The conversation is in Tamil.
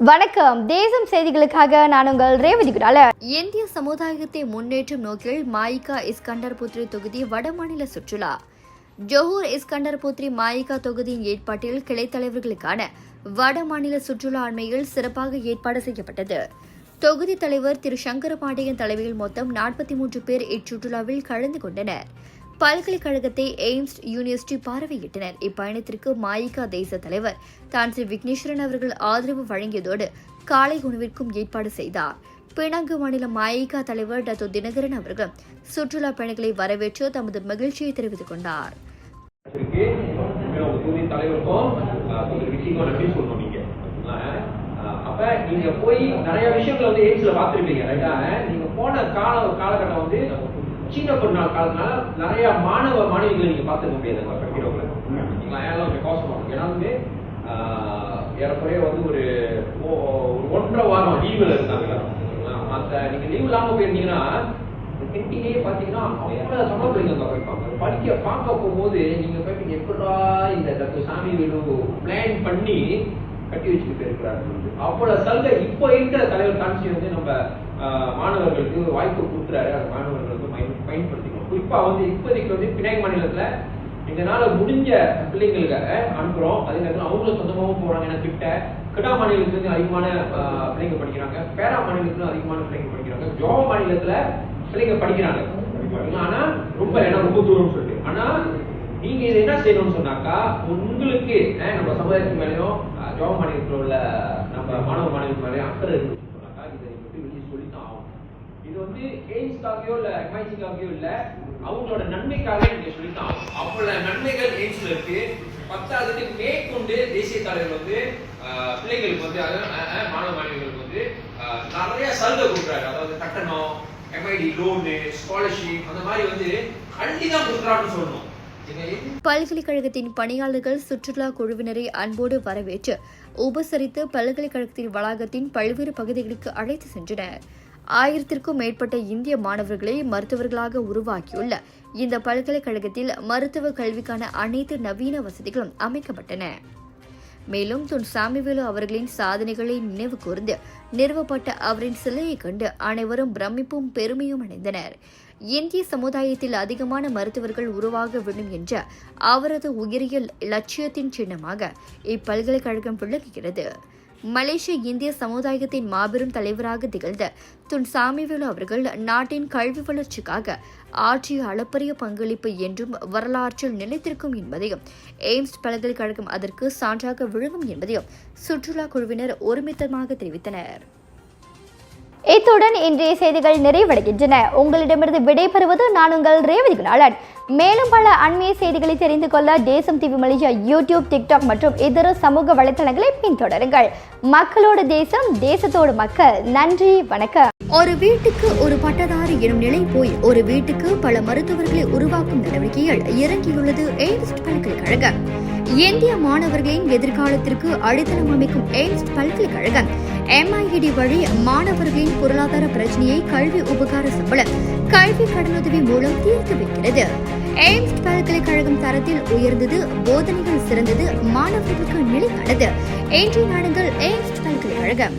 வணக்கம். தேசம் செய்திகளுக்காக நான் உங்கள் ரேவதி குடால. இந்திய சமுதாயத்தை முன்னேற்றும் நோக்கில் மாயிகா இஸ்கண்டர் புத்ரி தொகுதி வடமாநில சுற்றுலா. ஜோஹர் இஸ்கண்டர் புத்ரி மாயிகா தொகுதியின் ஏற்பாட்டில் கிளை தலைவர்களுக்கான வடமாநில சுற்றுலா அண்மையில் சிறப்பாக ஏற்பாடு செய்யப்பட்டது. தொகுதி தலைவர் திரு சங்கரபாண்டியன் தலைமையில் மொத்தம் 43 பேர் இச்சுற்றுலாவில் கலந்து கொண்டனர். பல்கலைக்கழகத்தை எய்ம்ஸ் யூனிவர்சிட்டி பார்வையிட்டனர். இப்பயணத்திற்கு மாயிகா தேச தலைவர் தான் ஸ்ரீ விக்னேஸ்வரன் அவர்கள் ஆதரவு வழங்கியதோடு காலை உணவிற்கும் ஏற்பாடு செய்தார். பினாங்கு மாநில மாயிகா தலைவர் டாக்டர் தினகரன் அவர்கள் சுற்றுலா பயணிகளை வரவேற்று தமது மகிழ்ச்சியை தெரிவித்துக் கொண்டார். அப்ப நீங்க போய் நிறைய விஷயங்களை வந்து எய்ம்ஸ்ல பாத்துருப்பீங்க. நீங்க போன காலகட்டம் வந்து சீன பெருநாள் காலத்தினால நிறைய மாணவிகளை நீங்க பார்த்துக்க முடியாது. ஏன்னா வந்து ஏறக்குறைய வந்து ஒரு 1.5 வாரம் லீவ்ல இருந்தாங்க. மற்ற நீங்க லீவ் இல்லாம போயிருந்தீங்கன்னா பெண்டிங்கே பாத்தீங்கன்னா அவ்வளவு சம்பளம் படிக்க பார்க்க போகும்போது நீங்க போயிட்டு எப்படா இந்த டாக்டர் சாமி வேலு பிளான் பண்ணி கட்டி வச்சுட்டு இருக்கிறாரு. அவ்வளவு சலுகை இப்போ இருக்கிற தலைவர் காட்சி வந்து நம்ம மாணவர்களுக்கு வாய்ப்பு கொடுக்குறாரு. அந்த மாணவர்கள் வந்து பயன்படுத்திக்கணும். குறிப்பா வந்து இப்போதைக்கு வந்து பினாங் மாநிலத்துல எங்களால முடிஞ்ச பிள்ளைங்களுக்கு அனுப்புறோம். அதே நேரத்தில் அவங்களும் சொந்தமாகவும் போறாங்க. ஏன்னா கிடா மாநிலத்துல அதிகமான பிள்ளைங்க படிக்கிறாங்க. பேரா மாநிலத்துல அதிகமான பிள்ளைங்க படிக்கிறாங்க. ஜோவா மாநிலத்துல பிள்ளைங்க படிக்கிறாங்க. ஆனா ரொம்ப தூரம் சொல்லிட்டு. ஆனா நீங்க இது என்ன செய்யணும்னு சொன்னாக்கா உங்களுக்கு நம்ம சமுதாயத்துக்கு மேலேயும் ஜோவா மாநிலத்தில் உள்ள நம்ம மாணவ மாநிலத்துக்கு மேலேயும் அக்கறை இருக்கு சொன்னாக்கா இதை நீங்க வெளியே சொல்லித்தான் ஆகும். இது வந்து எய்ம்ஸ்க்காகவோ இல்ல எம்ஐசிக்காகவோ இல்ல, அவங்களோட நன்மைக்காக நீங்க சொல்லித்தான் ஆகும். அவ்வளவு நன்மைகள் எய்ம்ஸ்ல இருக்கு. 10வது மேற்கொண்டு தேசிய தலைவர் வந்து பிள்ளைங்களுக்கு வந்து மாணவ மாணவிகளுக்கு வந்து நிறைய சலுகை கொடுக்குறாரு. அதாவது கட்டணம், எம்ஐடி லோனு, ஸ்காலர்ஷிப் அந்த மாதிரி வந்து அள்ளிதான் கொடுக்குறான்னு சொல்லணும். பல்கலைக்கழகத்தின் பணியாளர்கள் சுற்றுலா குழுவினரை அன்போடு வரவேற்று உபசரித்து பல்கலைக்கழகத்தின் வளாகத்தின் பல்வேறு பகுதிகளுக்கு அழைத்து சென்றனர். 1000க்கும் மேற்பட்ட இந்திய மாணவர்களை மருத்துவர்களாக உருவாக்கியுள்ள இந்த பல்கலைக்கழகத்தில் மருத்துவ கல்விக்கான அனைத்து நவீன வசதிகளும் அமைக்கப்பட்டன. மேலும் துன் சாமிவேலு அவர்களின் சாதனைகளை நினைவு கூர்ந்து நிறுவப்பட்ட அவரின் சிலையை கண்டு அனைவரும் பிரமிப்பும் பெருமையும் அடைந்தனர். இந்திய சமுதாயத்தில் அதிகமான மருத்துவர்கள் உருவாக வேண்டும் என்ற அவரது உயரிய லட்சியத்தின் சின்னமாக இப்பல்கலைக்கழகம் விளங்குகிறது. மலேசிய இந்திய சமுதாயத்தின் மாபெரும் தலைவராக திகழ்ந்த துன் சாமிவேலு அவர்கள் நாட்டின் கல்வி வளர்ச்சிக்காக ஆற்றிய அளப்பரிய பங்களிப்பு என்றும் வரலாற்றில் நிலைத்திருக்கும் என்பதையும் எய்ம்ஸ் பல்கலைக்கழகம் அதற்கு சான்றாக விளங்கும் என்பதையும் சுற்றுலா குழுவினர் ஒருமித்தமாக தெரிவித்தனர். இத்துடன் இன்றைய செய்திகள் நிறைவடைகின்றன. உங்களிடமிருந்து விடைபெறுவது நான் உங்கள் ரேவதி குணாளன். மேலும் பல அண்மைய செய்திகளை தெரிந்து கொள்ள தேசம் டிவி மலேசியா யூடியூப், டிக்டாக் மற்றும் இதர சமூக வலைதளங்களை பின்தொடருங்கள். மக்களோடு தேசம், தேசத்தோடு மக்கள். நன்றி, வணக்கம். ஒரு வீட்டுக்கு ஒரு பட்டதாரி எனும் நிலை போய் ஒரு வீட்டுக்கு பல மருத்துவர்களை உருவாக்கும் நடவடிக்கையில் இறங்கியுள்ளது எய்ம்ஸ் பல்கலைக்கழகம். இந்திய மாணவர்களின் எதிர்காலத்திற்கு அடித்தளம் அமைக்கும் எய்ம்ஸ் பல்கலைக்கழகம் MIED வழி மாணவர்களின் பொருளாதார பிரச்சனையை கல்வி உபகார சம்பளம், கல்வி கடனுதவி மூலம் தீர்த்து வைக்கிறது. எய்ம்ஸ் பல்கலைக்கழகம் தரத்தில் உயர்ந்தது, போதனைகள் சிறந்தது, மாணவர்களுக்கு நிலையானது. இன்றைய நாடுகள் எய்ம்ஸ் பல்கலைக்கழகம்.